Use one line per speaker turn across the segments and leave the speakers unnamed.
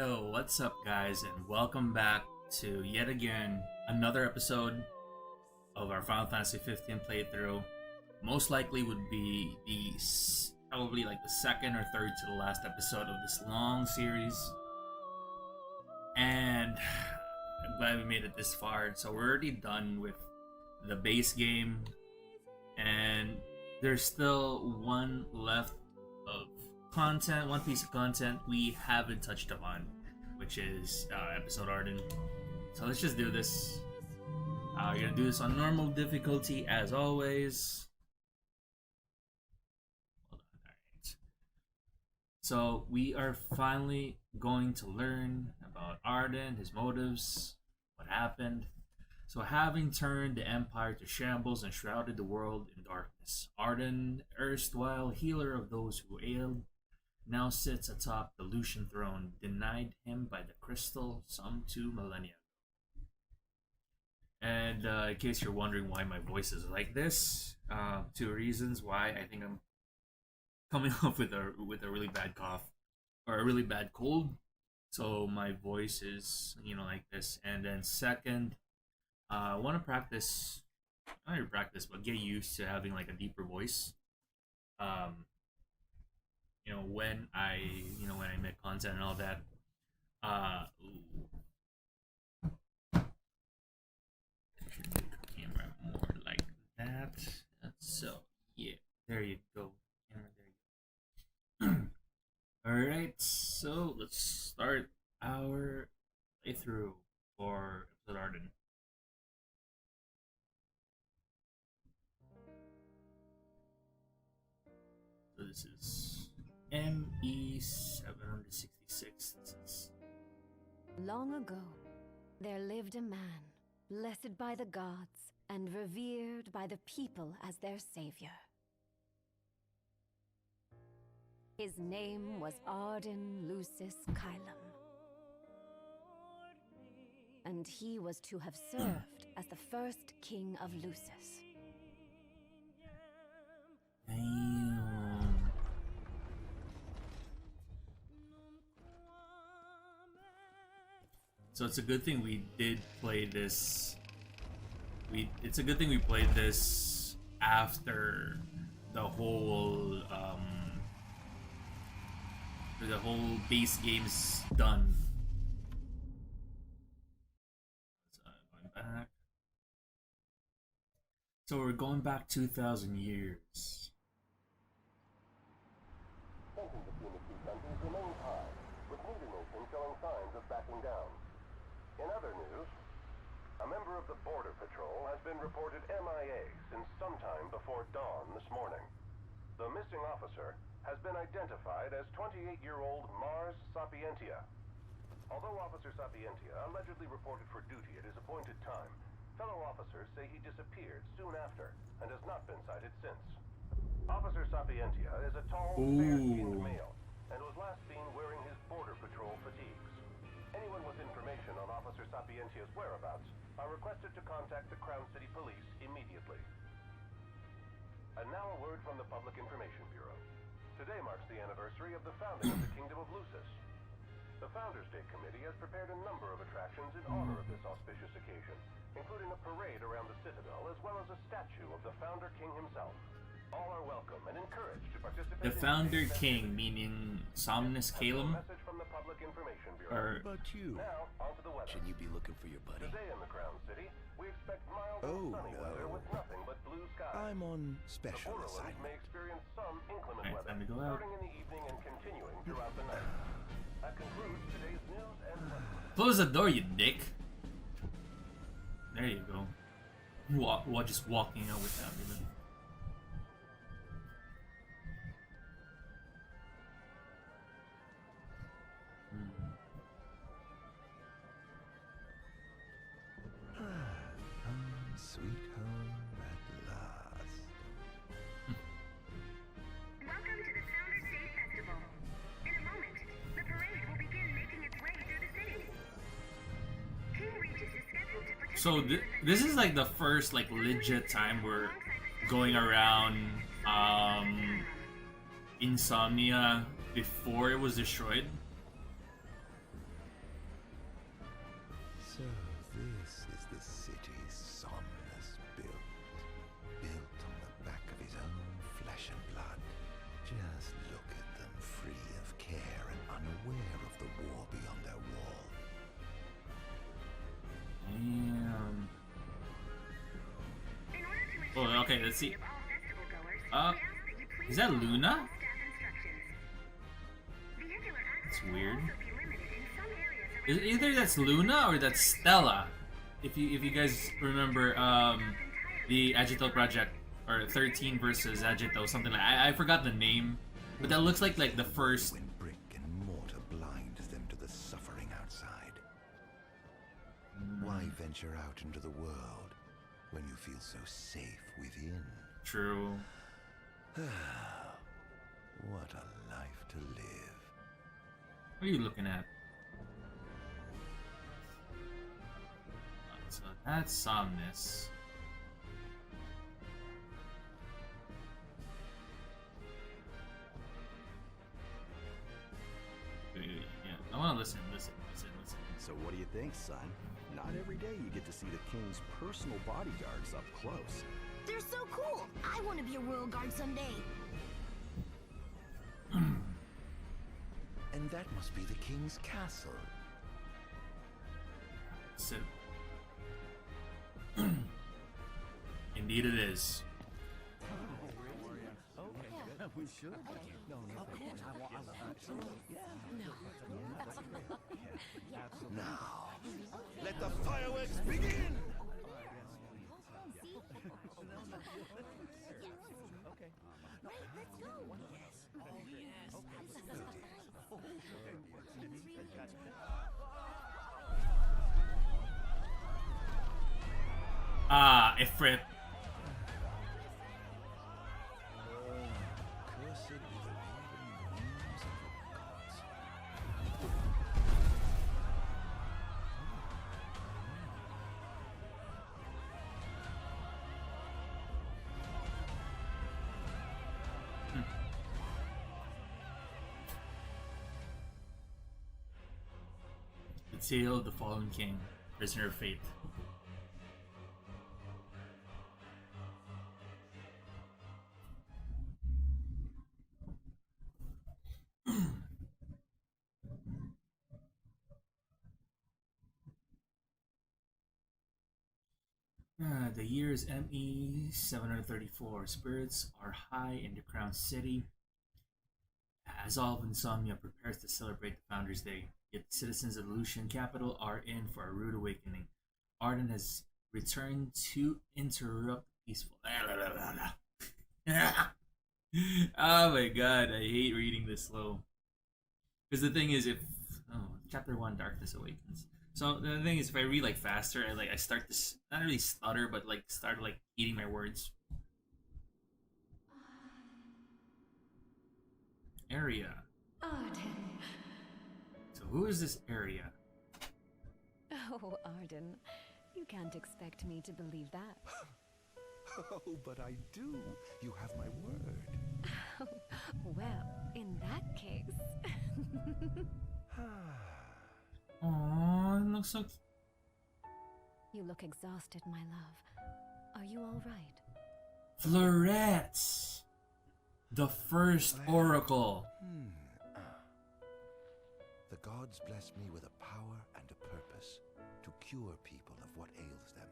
Yo, what's up, guys, and welcome back to yet again another episode of our Final Fantasy 15 playthrough. Most likely would be probably like the second or third to the last episode of this long series, and I'm glad we made it this far. So we're already done with the base game, and there's still one left of content, one piece of content we haven't touched upon, which is episode Arden. So let's just do this. We're gonna do this on normal difficulty as always. Hold on, alright. So we are finally going to learn about Arden, his motives, what happened. So having turned the Empire to shambles and shrouded the world in darkness, Arden, erstwhile healer of those who ailed, now sits atop the Lucian throne, denied him by the crystal some 2 millennia. And in case you're wondering why my voice is like this, 2 reasons why. I think I'm coming up with a really bad cough or a really bad cold, so my voice is like this. And then second, I want to practice, not even practice, but get used to having like a deeper voice. When I make content and all that. Should make the camera more like that. So yeah, there you go. Camera, there you go. All right, so let's start our playthrough for episode Arden. So this is ME 766. This is
Long ago, there lived a man, blessed by the gods and revered by the people as their savior. His name was Arden Lucis Kylum, and he was to have served as the first king of Lucis.
So it's a good thing we did play this. It's a good thing we played this after the whole base game's done. Going back. So we're going back 2,000 years.
Tensions between the two countries remains high, with neither nation showing signs of backing down. In other news, a member of the Border Patrol has been reported MIA since sometime before dawn this morning. The missing officer has been identified as 28-year-old Mars Sapientia. Although Officer Sapientia allegedly reported for duty at his appointed time, fellow officers say he disappeared soon after and has not been sighted since. Officer Sapientia is a tall, fair-skinned male and was last seen wearing his Border Patrol fatigues. Anyone with information on Officer Sapientia's whereabouts are requested to contact the Crown City Police immediately. And now a word from the Public Information Bureau. Today marks the anniversary of the founding of the Kingdom of Lucis. The Founders Day Committee has prepared a number of attractions in honor of this auspicious occasion, including a parade around the Citadel as well as a statue of the Founder King himself. All are welcome and encouraged to participate.
The Founder King, meaning Somnus Calum?
Message from the Public Information Bureau.
How about you?
Now, on to the weather.
Shouldn't you be looking for your buddy?
Today in the Crown City, we expect mild
Oh,
and sunny
no.
weather with nothing but blue skies.
I'm on
The
special
Borderlands may
assignment.
experience some inclement
Alright,
weather,
time to go out.
starting in the evening and continuing throughout the night. That concludes today's news and weather.
Close the door, you dick. There you go. Just walking out without even.
Home, sweet home at last.
Welcome to the Founders Day Festival. In a moment, the parade will begin making its way through the city. King Regis is scheduled to participate.
So this is like the first like legit time we're going around Insomnia before it was destroyed. Okay, let's see.
Of all festival goers,
Uh,
we ask that you please
is that
follow
Luna?
all staff instructions. Vehicular access
It's
will
weird.
also be limited in some areas around
Either that's Luna or that's Stella. If you guys remember the Agito project or 13 versus Agito, something like I forgot the name, but that looks like the first.
When brick and mortar blinds them to the suffering outside. Why venture out into the world when you feel so safe within?
True.
What a life to live.
What are you looking at? So that's Somnus. Yeah, I want to listen.
So what do you think, son? Not every day you get to see the king's personal bodyguards up close.
They're so cool. I want to be a royal guard someday.
And that must be the king's castle.
So, indeed it is.
We should.
Now, let the fireworks begin!
Ah, Ifrit.
Cursed be the raven wings of the gods.
The tale of the fallen king, prisoner of fate. The year is ME 734. Spirits are high in the crown city. As all of Insomnia prepares to celebrate the Founders' Day, yet the citizens of the Lucian capital are in for a rude awakening. Arden has returned to interrupt the peaceful. Oh my god, I hate reading this slow. Because the thing is, chapter 1, Darkness Awakens. So the thing is, if I read faster, I start to not really stutter, but start eating my words. Area.
Arden.
So who is this Area?
Oh, Arden. You can't expect me to believe that.
Oh, but I do. You have my word.
Well, in that case.
Aww, it looks so.
You look exhausted, my love. Are you all right?
Florette! The first oracle.
The gods bless me with a power and a purpose to cure people of what ails them.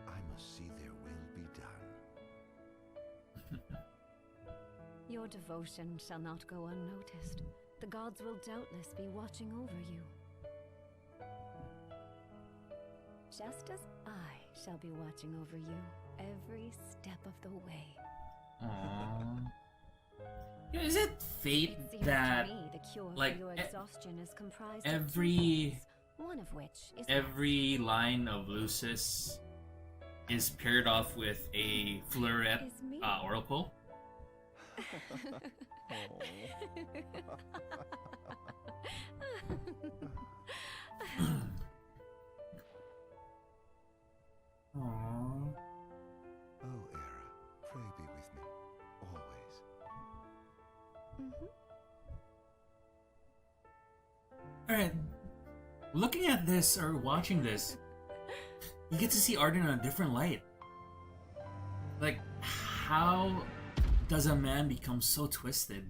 I must see their will be done.
Your devotion shall not go unnoticed. The gods will doubtless be watching over you. Just as I shall be watching over you every step of the way.
Aww. Yeah, is it fate
It seems
that
to me the cure
like,
for your exhaustion is comprised
every-
of two things, one of which is
every line of Lucis is paired off with a Florette
Is me.
oracle? Aww.
Oh, Era, pray be with me, always.
Alright. Looking at this or watching this, you get to see Arden in a different light. Like, how does a man become so twisted?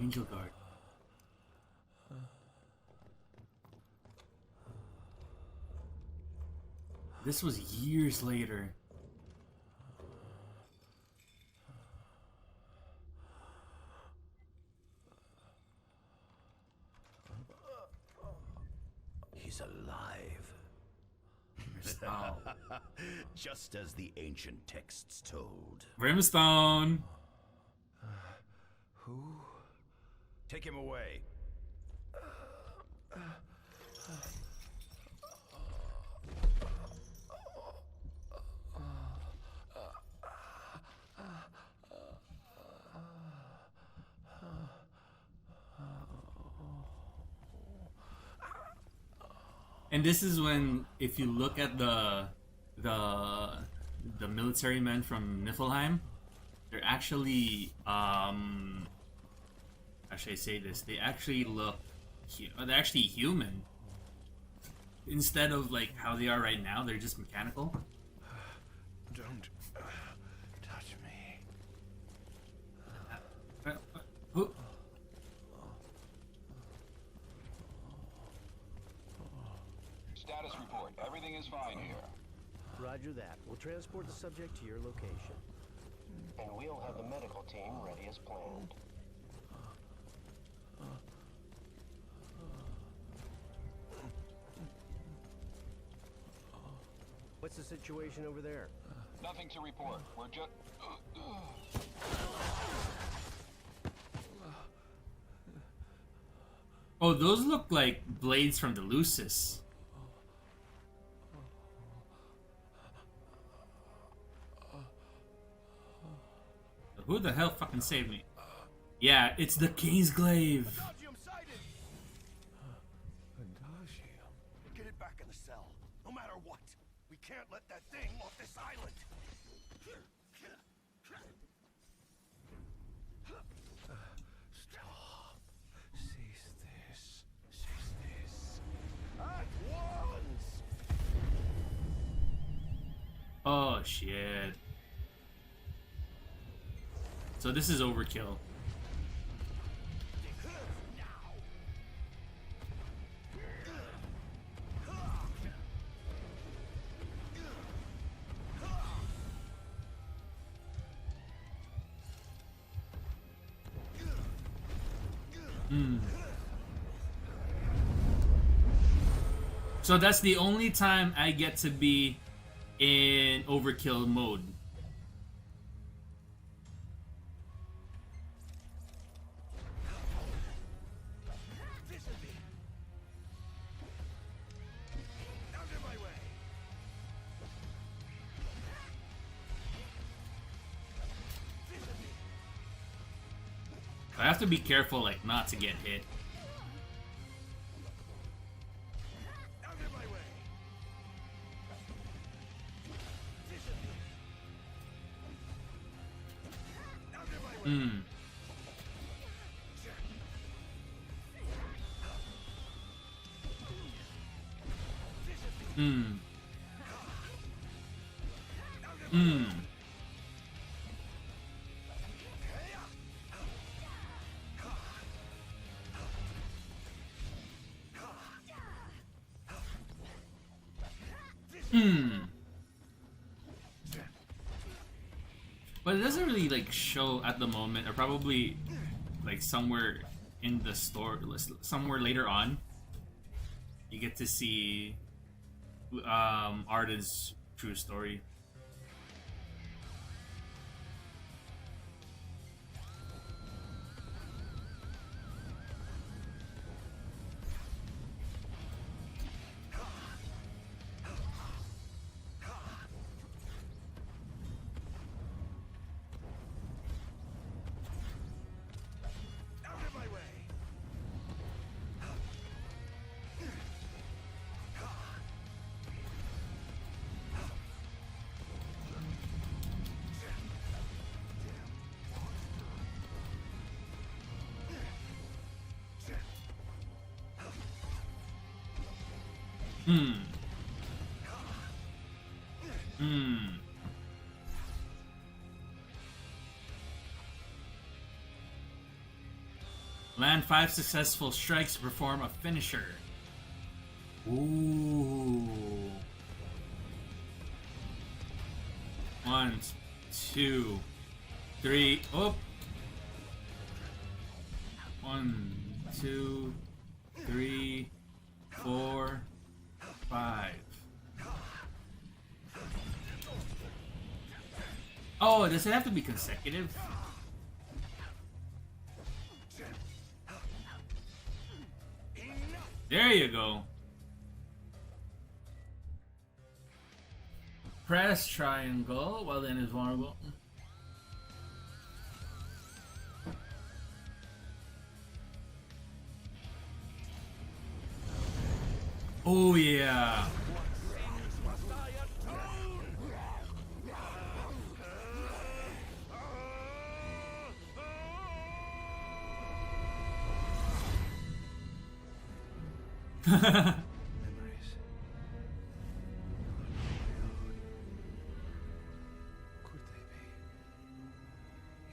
Angel Guard. This was years later.
He's alive.
Oh.
Just as the ancient texts told.
Brimstone.
Who? Take him away.
And this is when, if you look at the military men from Niflheim, they're actually how should I say this? They actually look, they're actually human. Instead of like how they are right now, they're just mechanical.
Don't touch me.
Who?
Status report. Everything is fine here.
Roger that. We'll transport the subject to your location.
And we'll have the medical team ready as planned.
What's the situation over there?
Nothing to report. We're just...
Oh, those look like blades from the Lucis. Who the hell fucking saved me? Yeah, it's the Kingsglaive.
Get it back in the cell. No matter what. We can't let that thing off this island.
Stop. Cease this. Cease this.
At once!
Oh shit. So this is overkill. So that's the only time I get to be in overkill mode. I have to be careful, like, not to get hit. Hmm. Hmm. Hmm. But it doesn't really like show at the moment, or probably like somewhere in the store, somewhere later on, you get to see Arden's true story. Land 5 successful strikes to perform a finisher. Ooh. 1, 2, 3. Oh. 1, 2, 3, 4, 5. Oh, does it have to be consecutive? There you go. Press triangle while then is vulnerable. Oh yeah.
Memories. Could they be?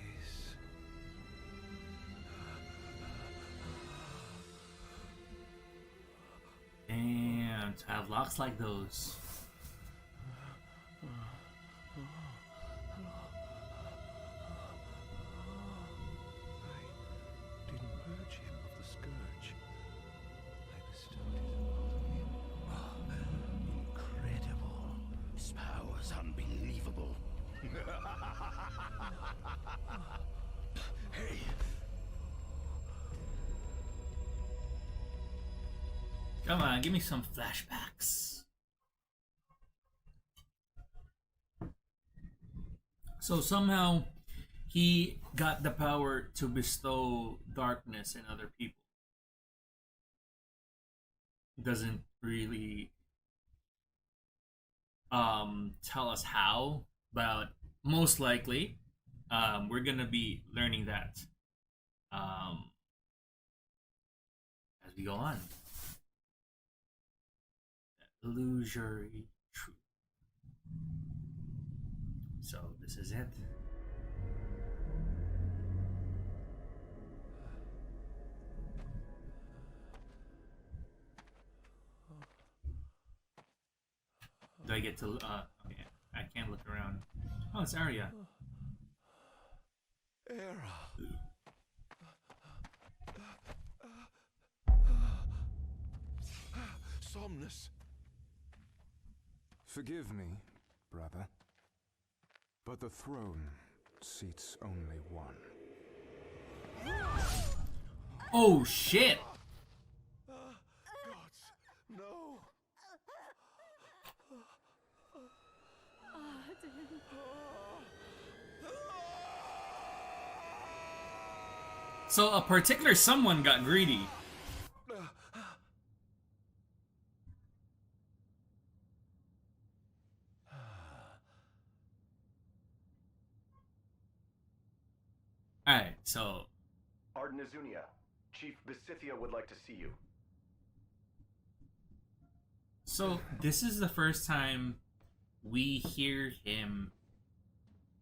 Yes.
Damn, to have locks like those.
I didn't purge him of the scourge. I bestowed it upon him. Incredible. His power's unbelievable. Hey!
Come on, give me some flashbacks. So somehow he got the power to bestow darkness in other people. Doesn't really tell us how, but most likely we're gonna be learning that as we go on. Illusory truth. So this is it. Do I get to okay, I can't look around. Oh, it's Arya.
Era. Somnus.
Forgive me, brother, but the throne seats only one.
Oh shit!
Gods, no.
So a particular someone got greedy. Alright, so
Arden Azunia, Chief Besithia would like to see you.
So this is the first time we hear him,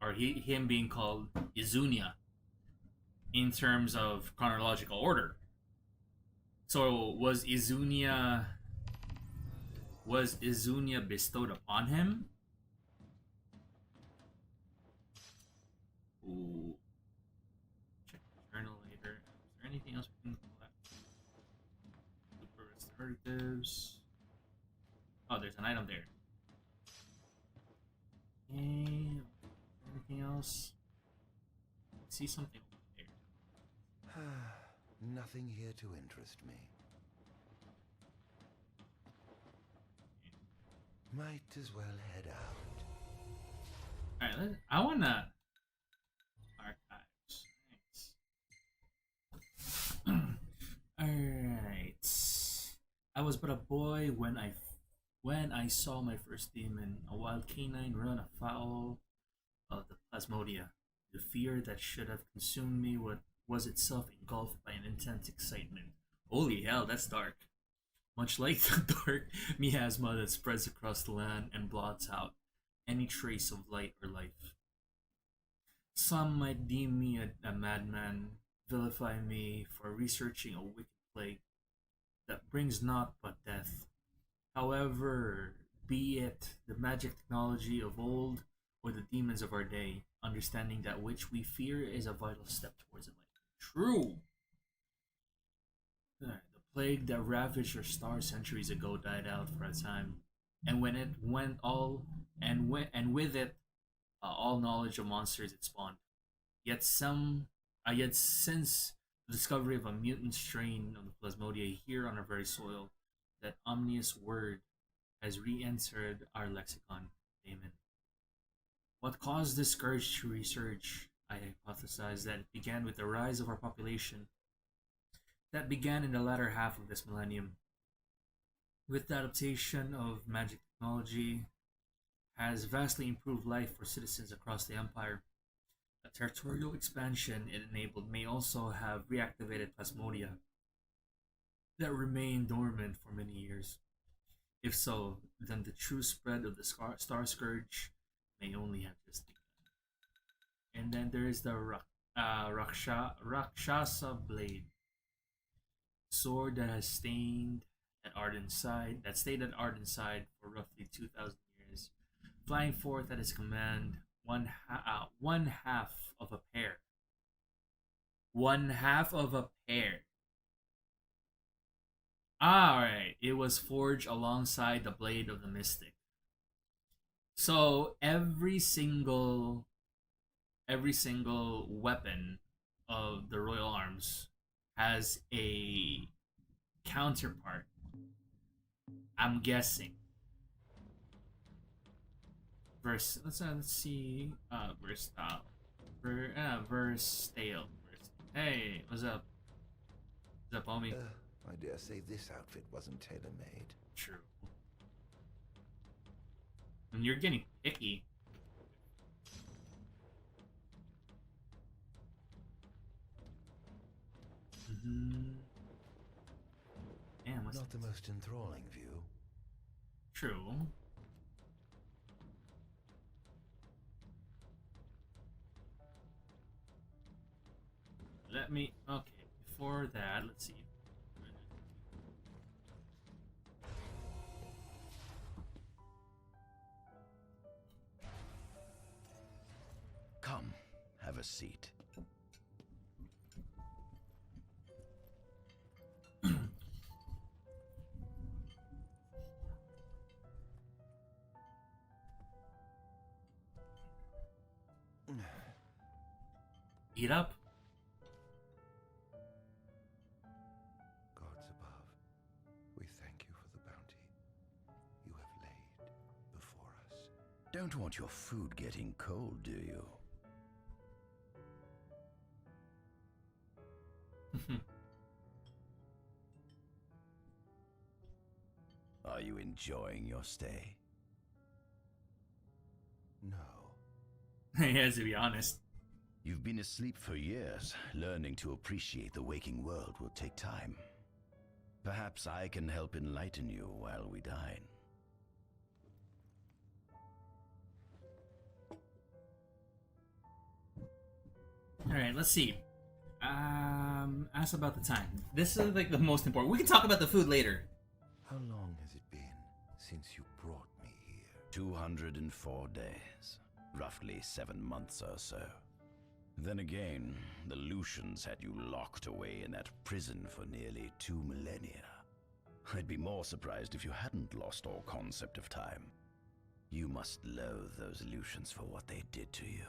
or him being called Izunia, in terms of chronological order. So was Izunia bestowed upon him? Ooh. Check the journal later. Is there anything else we can collect? Super restoratives. Oh, there's an item there. Okay. Anything else? I see something over there.
Nothing here to interest me. Might as well head out.
Alright, I wanna archives. Thanks. Alright. I was but a boy when I saw my first demon, a wild canine run afoul of the plasmodia. The fear that should have consumed me was itself engulfed by an intense excitement. Holy hell, that's dark. Much like the dark miasma that spreads across the land and blots out any trace of light or life. Some might deem me a madman, vilify me for researching a wicked plague that brings naught but death. However, be it the magic technology of old or the demons of our day, understanding that which we fear is a vital step towards enlightenment. True! The plague that ravaged our star centuries ago died out for a time, and when it went all, and with it, all knowledge of monsters it spawned. Yet since the discovery of a mutant strain of the Plasmodia here on our very soil, that ominous word has re-entered our lexicon, Damon. What caused this scourge to resurge? I hypothesize that it began with the rise of our population. That began in the latter half of this millennium. With the adaptation of magic technology, has vastly improved life for citizens across the Empire. A territorial expansion it enabled may also have reactivated Plasmodia that remained dormant for many years. If so, then the true spread of the Star Scourge may only have just begun. And then there is the Rakshasa Blade, sword that has stayed at Arden's side, for roughly 2,000 years, flying forth at his command one half of a pair. One half of a pair. Alright, it was forged alongside the blade of the mystic. So every single weapon of the Royal Arms has a counterpart. I'm guessing. Let's see. Versatile. Versatile. Hey, what's up? What's up, homie?
I dare say this outfit wasn't tailor-made.
True. And you're getting picky. Damn, what's
not the most enthralling view.
True. Okay, before that, let's see.
Come, have a seat.
Eat up.
Gods above, we thank you for the bounty you have laid before us. Don't want your food getting cold, do you? Are you enjoying your stay? No.
He has to be honest.
You've been asleep for years. Learning to appreciate the waking world will take time. Perhaps I can help enlighten you while we dine.
Alright, let's see. Ask about the time. This is like the most important. We can talk about the food later.
How long has it been since you brought me here? 204 days. Roughly 7 months or so. Then again, the Lucians had you locked away in that prison for nearly 2 millennia. I'd be more surprised if you hadn't lost all concept of time. You must loathe those Lucians for what they did to you.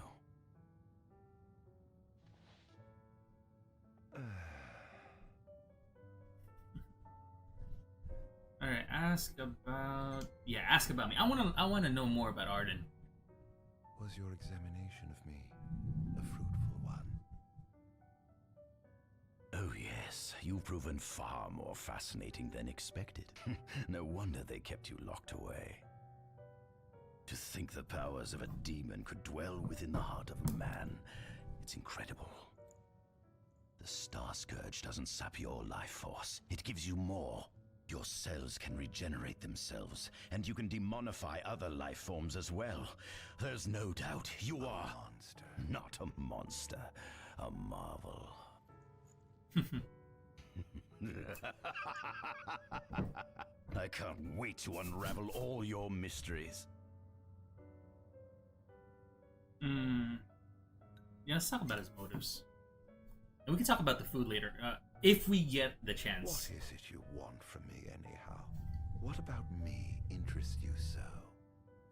Alright, ask about me. I wanna know more about Arden.
Was your examination of me a fruitful one? Oh yes, you've proven far more fascinating than expected. No wonder they kept you locked away. To think the powers of a demon could dwell within the heart of a man, it's incredible. The Star Scourge doesn't sap your life force, it gives you more. Your cells can regenerate themselves, and you can demonify other life forms as well. There's no doubt you are
monster.
Not a monster, a marvel. I can't wait to unravel all your mysteries.
Yeah, let's talk about his motives. And we can talk about the food later, if we get the chance.
What is it you want from me, anyhow? What about me interests you so?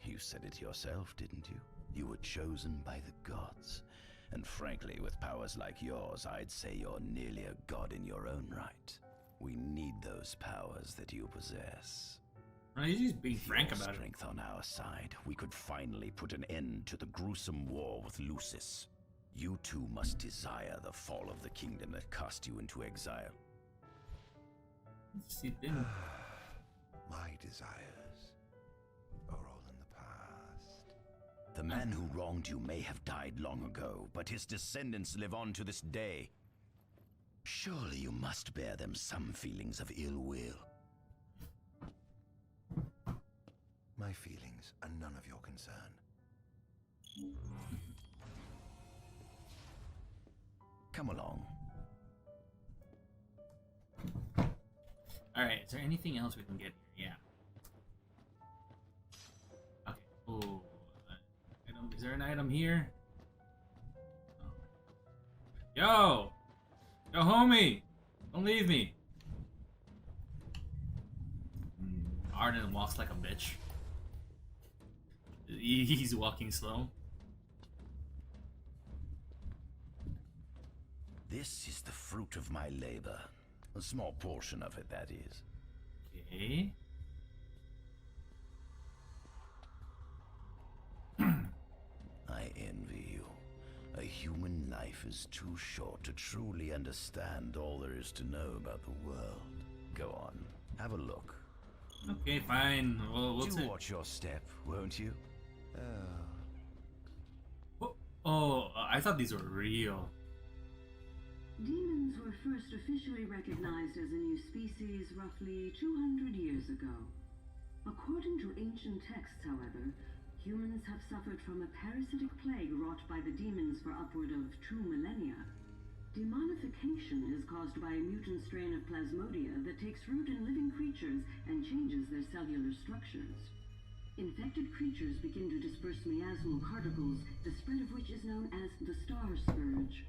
You said it yourself, didn't you? You were chosen by the gods. And frankly, with powers like yours, I'd say you're nearly a god in your own right. We need those powers that you possess.
He's just being frank about it.
With strength on our side, we could finally put an end to the gruesome war with Lucis. You two must desire the fall of the kingdom that cast you into exile.
My desires are all in the past.
The man who wronged you may have died long ago, but his descendants live on to this day. Surely you must bear them some feelings of ill will.
My feelings are none of your concern.
Come along.
Alright, is there anything else we can get here? Yeah. Okay. Oh, is there an item here? Oh. Yo! Yo, homie! Don't leave me! Arden walks like a bitch. He's walking slow.
This is the fruit of my labor. A small portion of it, that is.
Okay.
I envy you. A human life is too short to truly understand all there is to know about the world. Go on, have a look.
Okay, fine. We'll
do watch your step, won't you?
Oh, I thought these were real.
Demons were first officially recognized as a new species roughly 200 years ago. According to ancient texts, however, humans have suffered from a parasitic plague wrought by the demons for upward of 2 millennia. Demonification is caused by a mutant strain of plasmodia that takes root in living creatures and changes their cellular structures. Infected creatures begin to disperse miasmal particles, the spread of which is known as the star scourge.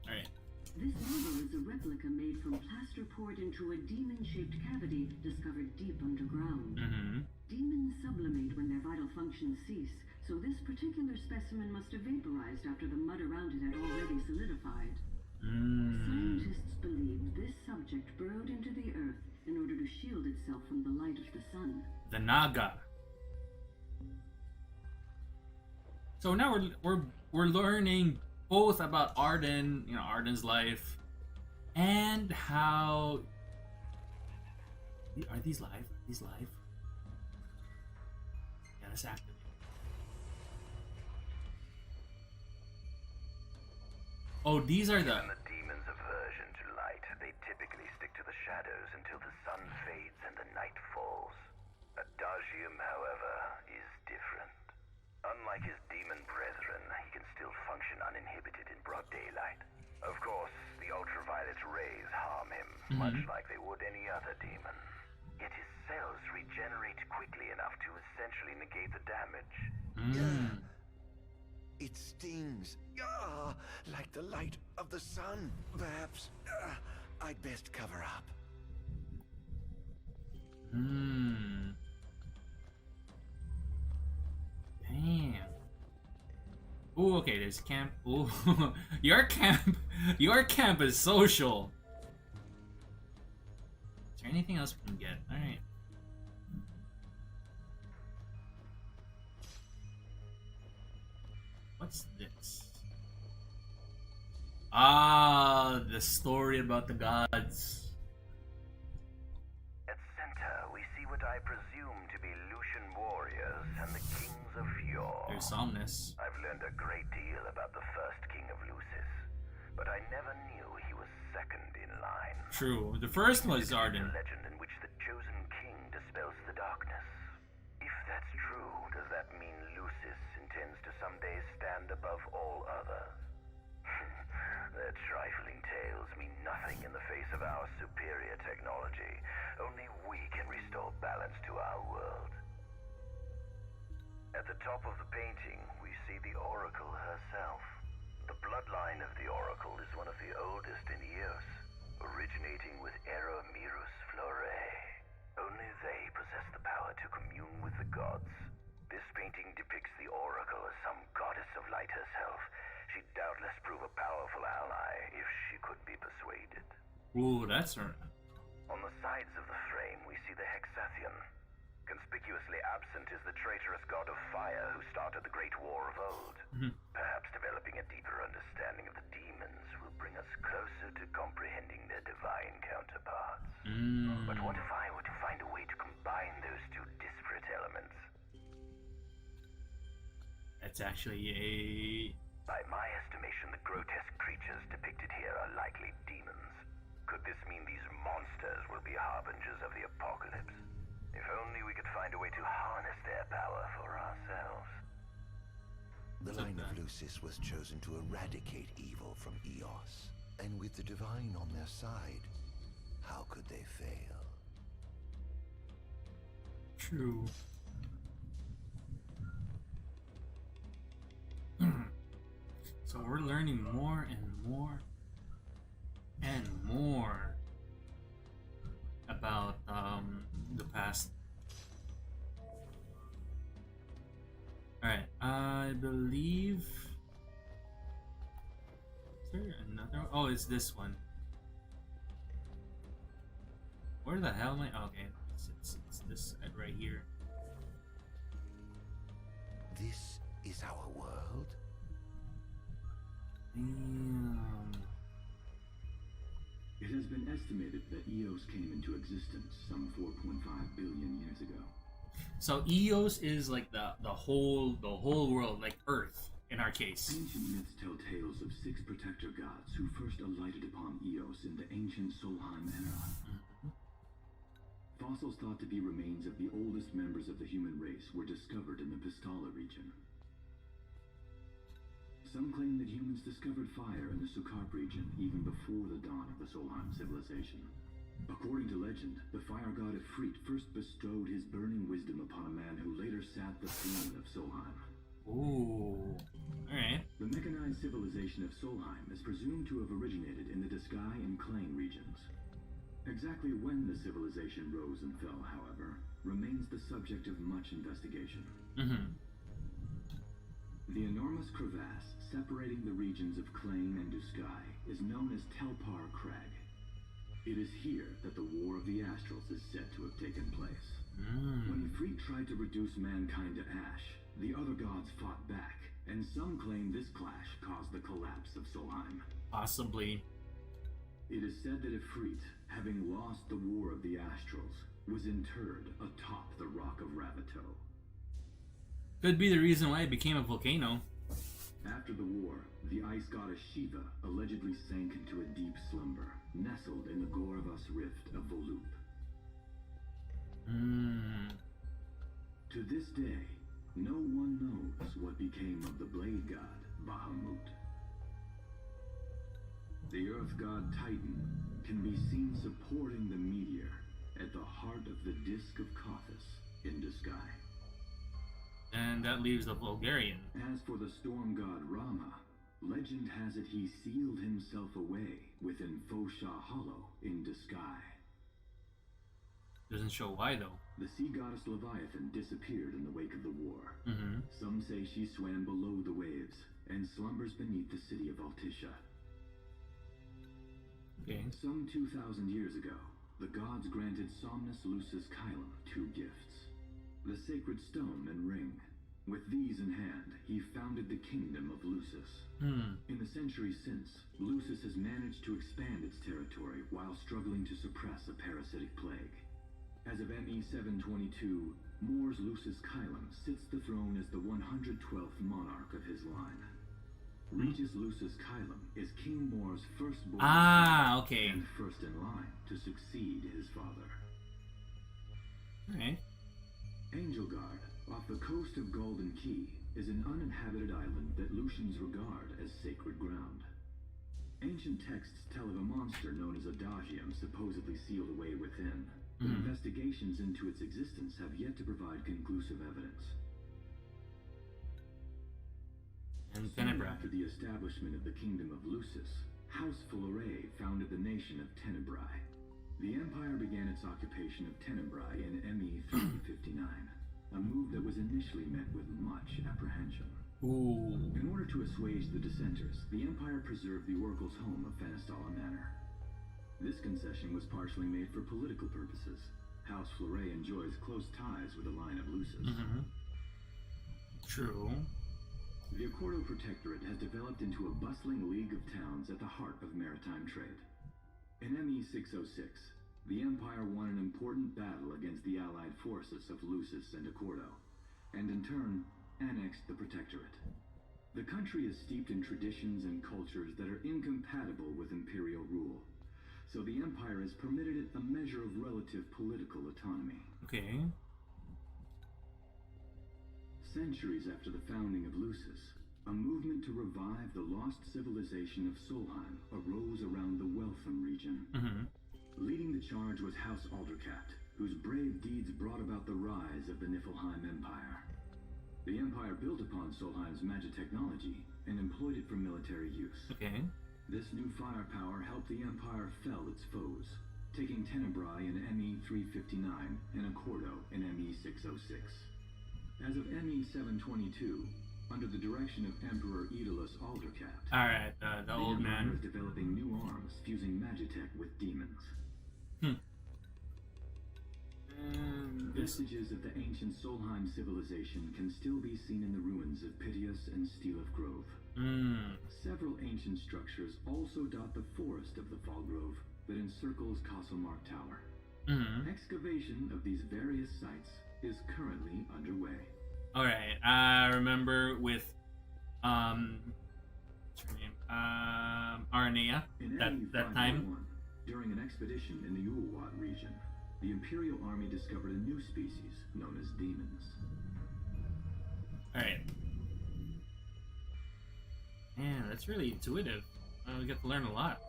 Alright.
This model is a replica made from plaster poured into a demon-shaped cavity discovered deep underground. Demons sublimate when their vital functions cease, so this particular specimen must have vaporized after the mud around it had already solidified. Scientists believe this subject burrowed into the earth in order to shield itself from the light of the sun.
The Naga. So now we're learning both about Arden, Arden's life, and how. Are these live? Are these live? Yeah, let's activate. Oh, these are the.
Even the demon's aversion to light, they typically stick to the shadows until the sun fades and the night falls. Adagium, however, is different. Unlike his demon brethren, he can still function uninhibited in broad daylight. Of course, the ultraviolet rays harm him, much like they would any other demon. Yet his cells regenerate quickly enough to essentially negate the damage.
It stings. Like the light of the sun. Perhaps I'd best cover up.
Damn. Oh, okay, there's camp. Oh, your camp is social. Is there anything else we can get? Alright. What's this? Ah, the story about the gods.
At center, we see what I presume to be Lucian warriors and the kings of yore.
There's Somnus.
I've learned a great deal about the first king of Lucis, but I never knew he was second in line.
True. The first was Arden.
A legend in which the chosen king dispels the darkness. If that's true, does that mean Lucis intends to someday stand above all others? Their trifling tales mean face of our superior technology, only we can restore balance to our world. At the top of the painting, we see the Oracle herself. The bloodline of the Oracle is one of the oldest in Eos, originating with Eromirus Flore. Only they possess the power to commune with the gods. This painting depicts the Oracle as some goddess of light herself. She'd doubtless prove a powerful ally if she could be persuaded.
Ooh, that's her.
On the sides of the frame, we see the Hexathian. Conspicuously absent is the traitorous god of fire who started the Great War of old. Perhaps developing a deeper understanding of the demons will bring us closer to comprehending their divine counterparts. But what if I were to find a way to combine those two disparate elements?
That's actually a...
By my estimation, the grotesque creatures depicted here are likely demons. Could this mean these monsters will be harbingers of the apocalypse? If only we could find a way to harness their power for ourselves.
The line of Lucis was chosen to eradicate evil from Eos. And with the divine on their side, how could they fail?
True. So we're learning more and more and more about the past. Alright, I believe... Is there another one? Oh, it's this one. Where the hell am I? Okay, it's this side right here.
This is our world?
It has been estimated that Eos came into existence some 4.5 billion years ago.
So Eos is like the whole world, like Earth in our case.
Ancient myths tell tales of 6 protector gods who first alighted upon Eos in the ancient Solheim era. Fossils thought to be remains of the oldest members of the human race were discovered in the Pistala region. Some claim that humans discovered fire in the Sukarp region even before the dawn of the Solheim civilization. According to legend, the fire god Ifrit first bestowed his burning wisdom upon a man who later sat the throne of Solheim.
Ooh, alright.
The mechanized civilization of Solheim is presumed to have originated in the Diskai and Klain regions. Exactly when the civilization rose and fell, however, remains the subject of much investigation. The enormous crevasse separating the regions of Klain and Duskai is known as Telpar Crag. It is here that the War of the Astrals is said to have taken place. When Ifrit tried to reduce mankind to ash, the other gods fought back, and some claim this clash caused the collapse of Solheim.
Possibly.
It is said that Ifrit, having lost the War of the Astrals, was interred atop the Rock of Ravito.
Could be the reason why it became a volcano.
After the war, the ice goddess Shiva allegedly sank into a deep slumber, nestled in the Goravas rift of Volup. To this day, no one knows what became of the blade god Bahamut. The earth god Titan can be seen supporting the meteor at the heart of the disk of Kothis in Duskai.
And that leaves the Bulgarian.
As for the storm god Rama, legend has it he sealed himself away within Fosha Hollow in Duskai.
Doesn't show why though.
The sea goddess Leviathan disappeared in the wake of the war. Some say she swam below the waves and slumbers beneath the city of Altisha. Some 2,000 years ago, the gods granted Somnus Lucis Kylum 2 gifts. The sacred stone and ring. With these in hand, he founded the kingdom of Lucis. In the centuries since, Lucis has managed to expand its territory while struggling to suppress a parasitic plague. As of ME 722, Mor's Lucis Kylum sits the throne as the 112th monarch of his line. Regis Lucis Kylum is King Mor's firstborn and first in line to succeed his father. Angelgard, off the coast of Golden Key, is an uninhabited island that Lucians regard as sacred ground. Ancient texts tell of a monster known as Adagium supposedly sealed away within, but investigations into its existence have yet to provide conclusive evidence.
And
Soon after the establishment of the Kingdom of Lucis, House Fulleré founded the nation of Tenebrae. The Empire began its occupation of Tenebrae in ME 359, a move that was initially met with much apprehension.
Ooh.
In order to assuage the dissenters, the Empire preserved the Oracle's home of Fenestala Manor. This concession was partially made for political purposes. House Fleuret enjoys close ties with the line of Lucis.
True.
The Accordo Protectorate has developed into a bustling league of towns at the heart of maritime trade. In ME 606, the Empire won an important battle against the allied forces of Lucis and Accordo, and in turn, annexed the Protectorate. The country is steeped in traditions and cultures that are incompatible with imperial rule, so the Empire has permitted it a measure of relative political autonomy.
Okay.
Centuries after the founding of Lucis, a movement to revive the lost civilization of Solheim arose around the Weltham region. Leading the charge was House Aldercat, whose brave deeds brought about the rise of the Niflheim Empire. The Empire built upon Solheim's magic technology and employed it for military use.
Okay.
This new firepower helped the Empire fell its foes, taking Tenebrae in ME 359 and Accordo in ME 606. As of ME 722, under the direction of Emperor Aedalus Aldercat,
Alright, the old man
is developing new arms fusing magitech with demons. Vestiges of the ancient Solheim civilization can still be seen in the ruins of Piteous and Steel of Grove. Several ancient structures also dot the forest of the Fall Grove that encircles Castlemark Tower. Excavation of these various sites is currently underway.
Alright, I remember with what's her name? Arnea. That time.
During an expedition in the Ulwat region, the Imperial Army discovered a new species known as demons.
Alright. Man, that's really intuitive. We get to learn a lot.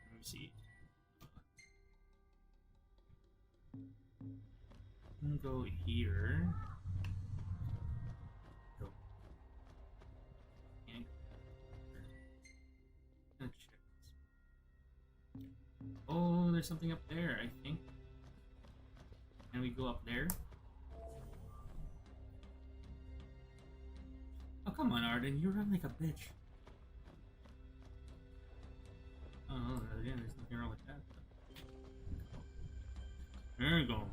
Let me see. Go here. Go. Okay. Let's check this. Oh, there's something up there, I think. Can we go up there? Oh, come on, Arden. You run like a bitch. Oh, again, there's nothing wrong with that. There we go.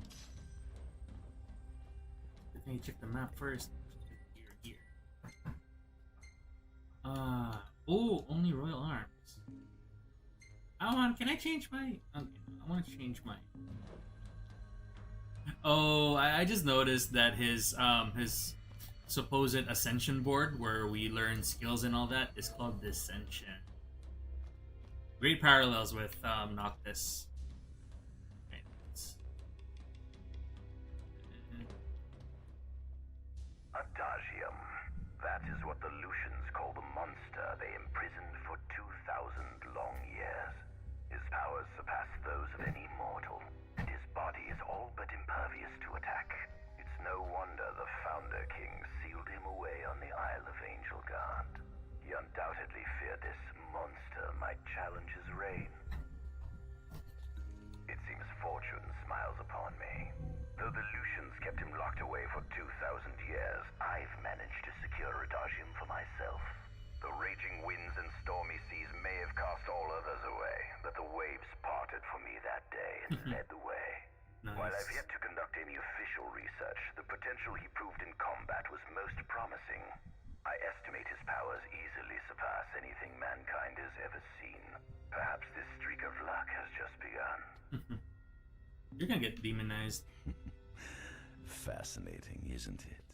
Good thing you check the map first. Here. Oh, only Royal Arms. Can I change my... Okay, I want to change my... Oh, I just noticed that his supposed ascension board, where we learn skills and all that, is called Dissension. Great parallels with Noctis. Right,
Adagium. That is what the Lucians call the monster they imprisoned for 2,000 long years. His powers surpass those of any mortal, and his body is all but impervious to attack. It's no wonder the Founder King sealed him away on the Isle of Angel Guard. He undoubtedly feared this monster might challenge his reign. It seems fortune smiles upon me. Though the Lucians kept him locked away for 2,000 years, I've managed to secure Adagium for myself. The raging winds and stormy seas may have cast all others away, but the waves parted for me that day and led the way.
Nice.
While I've yet to conduct any official research, the potential he proved in combat was most promising. I estimate his powers easily surpass anything mankind has ever seen. Perhaps this streak of luck has just begun.
You're gonna get demonized.
Fascinating, isn't it?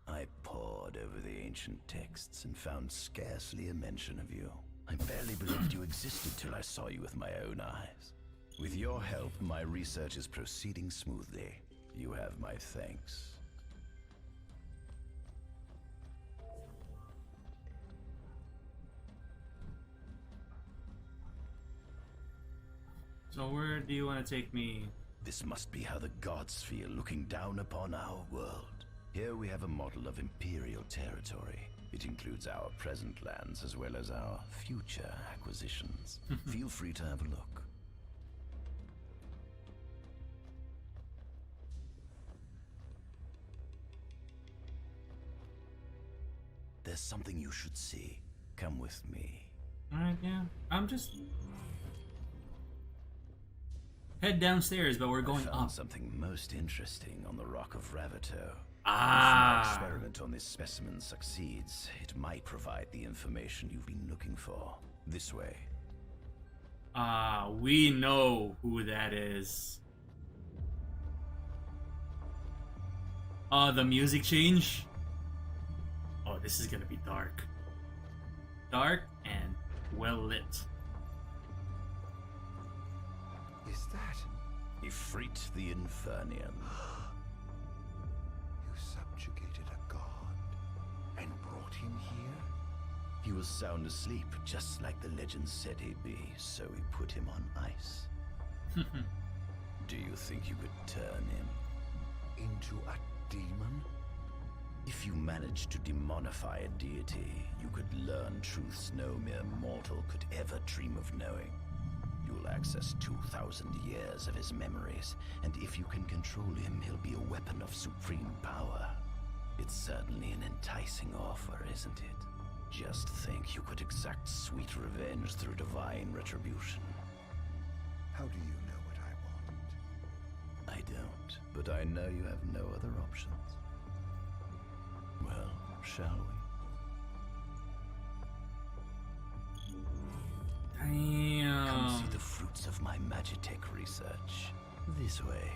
I pored over the ancient texts and found scarcely a mention of you. I barely believed you existed till I saw you with my own eyes. With your help, my research is proceeding smoothly. You have my thanks.
So where do you want to take me?
This must be how the gods feel looking down upon our world. Here we have a model of imperial territory. It includes our present lands as well as our future acquisitions. Feel free to have a look. There's something you should see. Come with me.
Alright, yeah. I'm just... Head downstairs, but we're going
I found
up.
something most interesting on the Rock of Ravito.
Ah.
If my experiment on this specimen succeeds, it might provide the information you've been looking for. This way.
Ah, we know who that is. The music change. Oh, this is gonna be dark. Dark and well lit.
Is that?
Ifrit the Infernian.
You subjugated a god and brought him here?
He was sound asleep, just like the legend said he'd be, so we put him on ice. Do you think you could turn him
into a demon?
If you managed to demonify a deity, you could learn truths no mere mortal could ever dream of knowing. You'll access 2,000 years of his memories, and if you can control him, he'll be a weapon of supreme power. It's certainly an enticing offer, isn't it? Just think you could exact sweet revenge through divine retribution.
How do you know what I want?
I don't, but I know you have no other options. Well, shall we?
Damn.
Come see the fruits of my Magitech research. This way.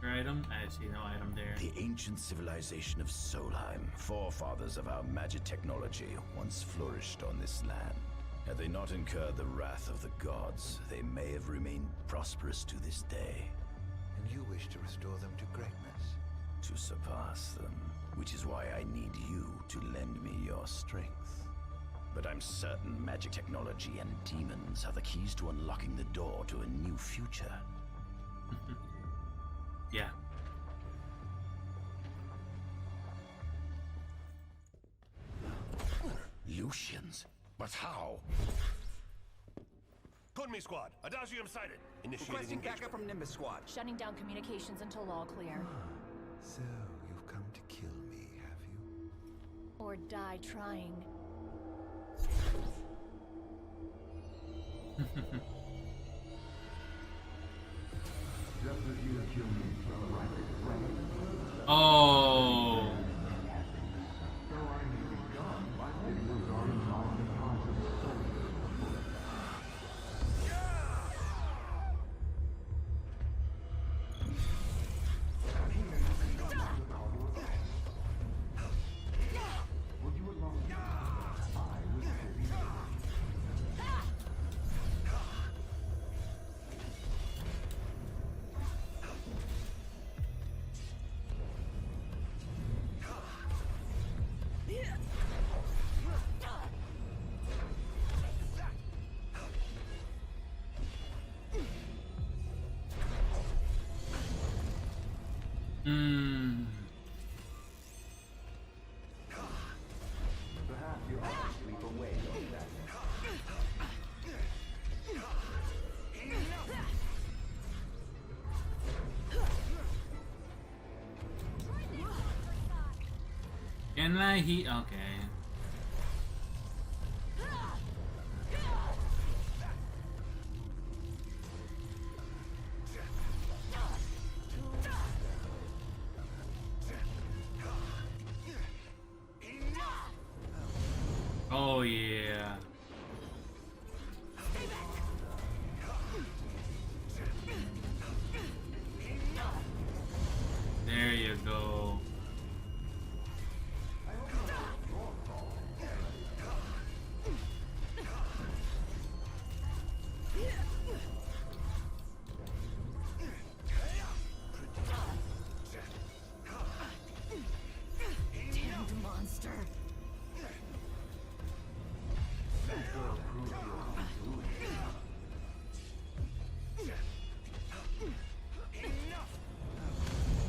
Your item? I see no item there.
The ancient civilization of Solheim, forefathers of our magic technology, once flourished on this land. Had they not incurred the wrath of the gods, they may have remained prosperous to this day.
And you wish to restore them to greatness?
To surpass them, which is why I need you to lend me your strength. But I'm certain magic technology and demons are the keys to unlocking the door to a new future.
Yeah.
Lucians? But how?
Kunmi Squad, Adagium sighted. Initiating
Requesting
engagement.
backup from Nimbus Squad.
Shutting down communications until all clear.
So, you've come to kill me, have you?
Or die trying.
Oh.
Perhaps you ought to sleep away on that.
Can I heat? Okay. Oh yeah. There you go.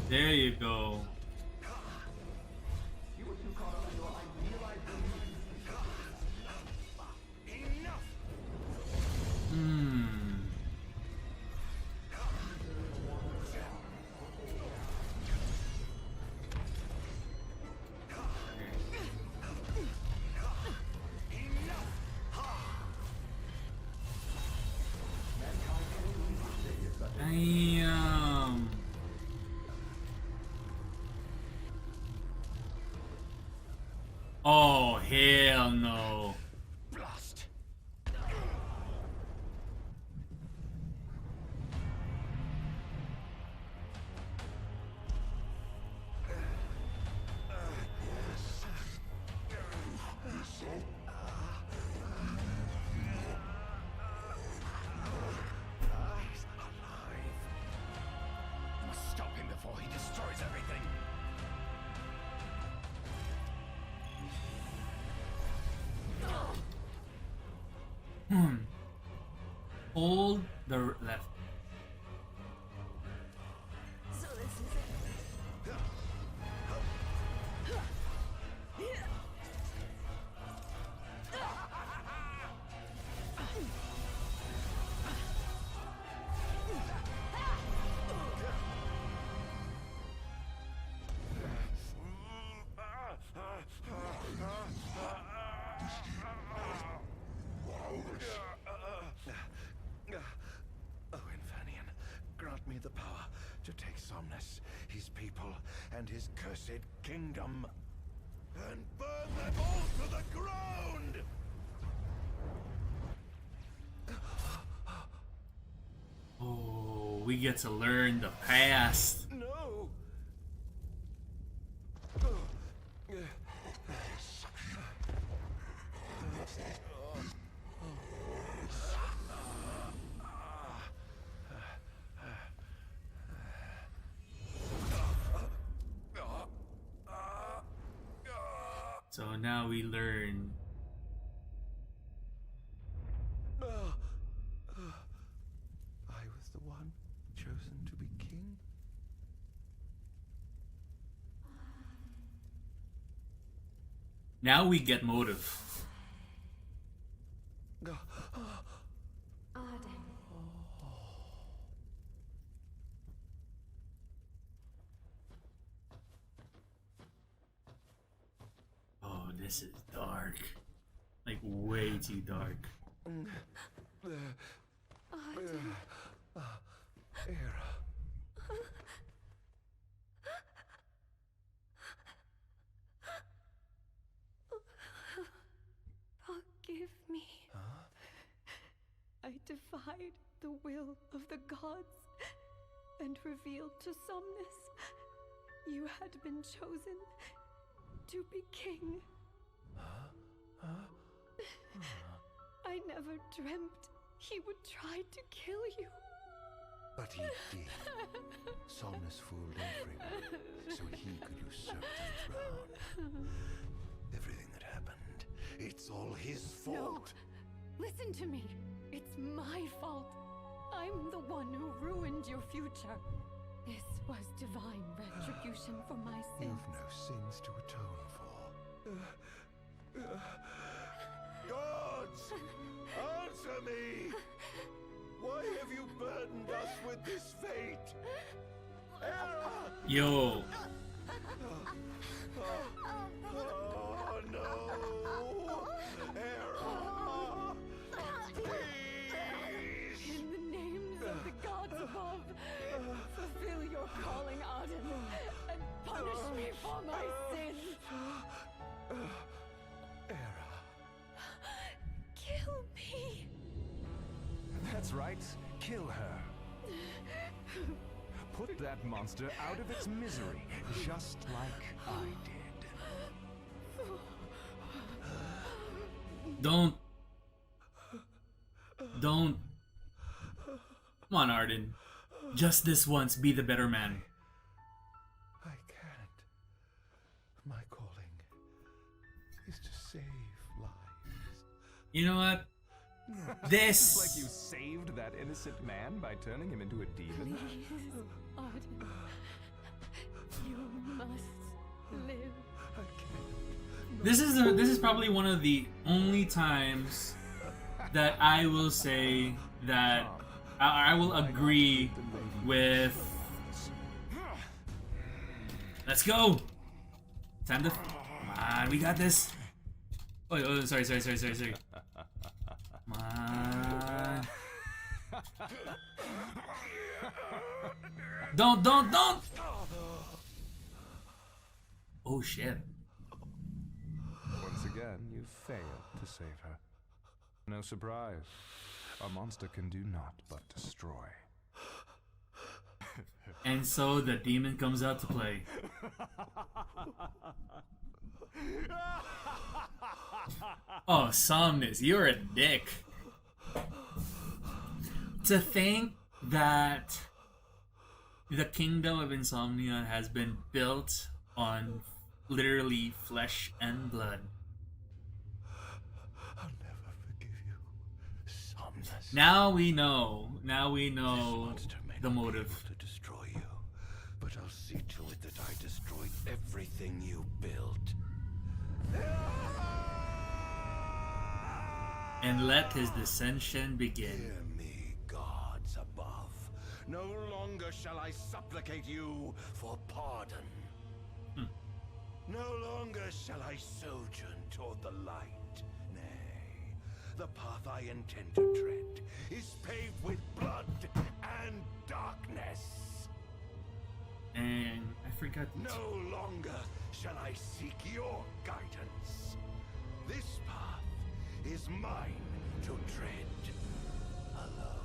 There you go. Damn. Oh, hell no.
Blast. Must stop him before he destroys everything.
Hold the left.
So this is it.
Oh, Infernian, grant me the power to take Somnus, his people, and his cursed kingdom, and burn them all to the ground!
Oh, we get to learn the past.
No!
So now we learn.
I was the one chosen to be king?
Now we get motive.
Arden.
Oh, this is dark. Like, way too dark.
Arden.
Era.
Forgive me. I defied the will of the gods and revealed to Somnus you had been chosen to be king. I never dreamt he would try to kill you.
But he did. Somnus fooled everyone, so he could usurp the throne. Everything that happened, it's all his fault.
No! Listen to me. It's my fault. I'm the one who ruined your future. This was divine retribution for my sins.
You've no sins to atone for.
Gods! Answer me! Why have you burdened us with this fate? Era!
Yo.
Oh no! Era! Please!
In the names of the gods above, fulfill your calling, Arden, and punish me for my sins.
Era.
Kill me.
That's right. Kill her. Put that monster out of its misery, just like I did.
Don't. Come on, Arden. Just this once, be the better man.
I can't. My calling is to save lives.
You know what? This.
It's like you saved that innocent man by turning him into a demon.
Please, Arden.
This is probably one of the only times that I will say that I will agree with. Let's go. Time to. Come on, we got this. Oh, sorry. Come on. Don't. Oh shit.
Once again, you failed to save her. No surprise. A monster can do naught but destroy.
And so the demon comes out to play. Oh, Somnus, you're a dick. To think that the kingdom of Insomnia has been built on literally flesh and blood.
I'll never forgive you, Somnus.
Now we know the motive.
To destroy you, but I'll see to it that I destroy everything you built.
And let his dissension begin.
Hear me, gods above. No longer shall I supplicate you for pardon. No longer shall I sojourn toward the light. Nay, the path I intend to tread is paved with blood and darkness.
And I forgot.
No longer shall I seek your guidance. This path is mine to tread alone.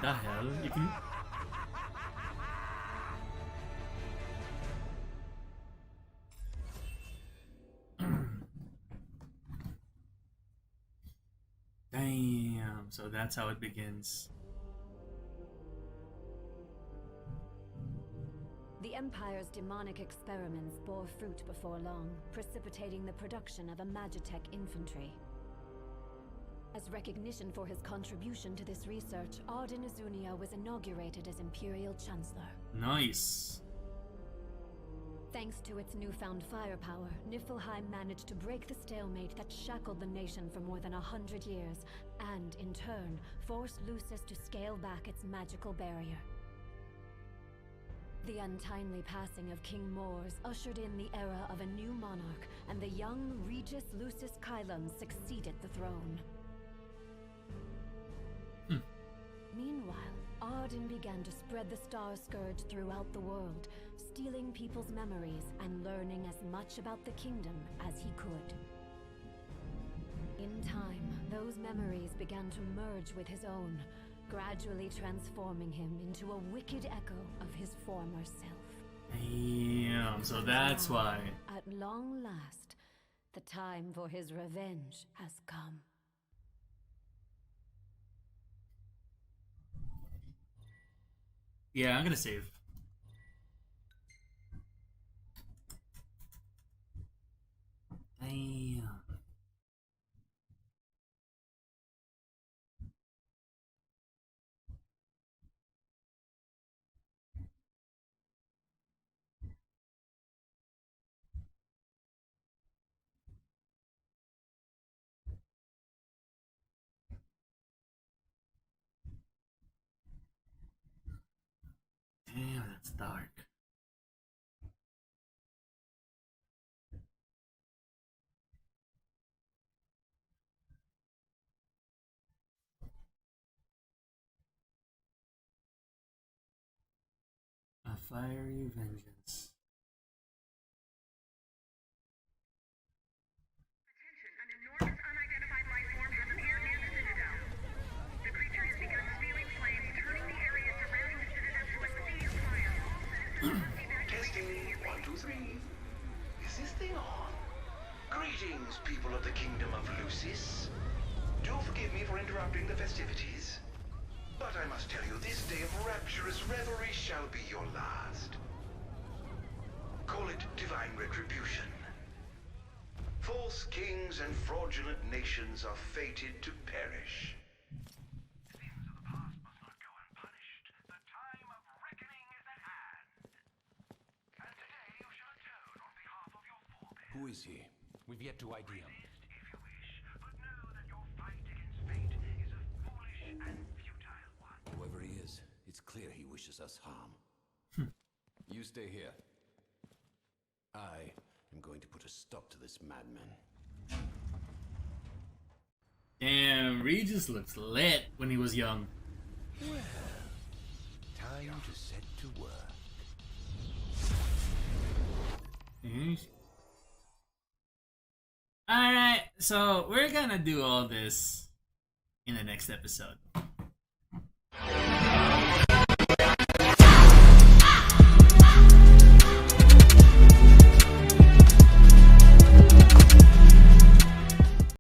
The hell? You can... Damn, so that's how it begins.
The Empire's demonic experiments bore fruit before long, precipitating the production of a Magitech infantry. As recognition for his contribution to this research, Arden Izunia was inaugurated as Imperial Chancellor.
Nice.
Thanks to its newfound firepower, Niflheim managed to break the stalemate that shackled the nation for more than 100 years, and, in turn, forced Lucis to scale back its magical barrier. The untimely passing of King Mors ushered in the era of a new monarch, and the young Regis Lucis Kylum succeeded the throne. Meanwhile, Arden began to spread the Star Scourge throughout the world, stealing people's memories and learning as much about the kingdom as he could. In time, those memories began to merge with his own, gradually transforming him into a wicked echo of his former self.
Damn, so that's why.
At long last, the time for his revenge has come.
Yeah, I'm gonna save. Damn. Damn, that's dark. A fiery vengeance.
Attention, an enormous unidentified life form has appeared near the Citadel. The creature has begun spewing flames, turning the area surrounding the Citadel to a sea of fire.
Testing, 1, 2, 3. Is this thing on? Greetings, people of the Kingdom of Lucis. Do forgive me for interrupting the festivities. But I must tell you, this day of rapturous revelry shall be your last. Call it divine retribution. False kings and fraudulent nations are fated to perish.
Sins of the past must not go unpunished. The time
is he? We've yet to ID him. Whoever he is, it's clear he wishes us harm. You stay here. I am going to put a stop to this madman.
Damn, Regis looks lit when he was young.
Well, time to set to work.
Alright, so we're gonna do all this in the next episode.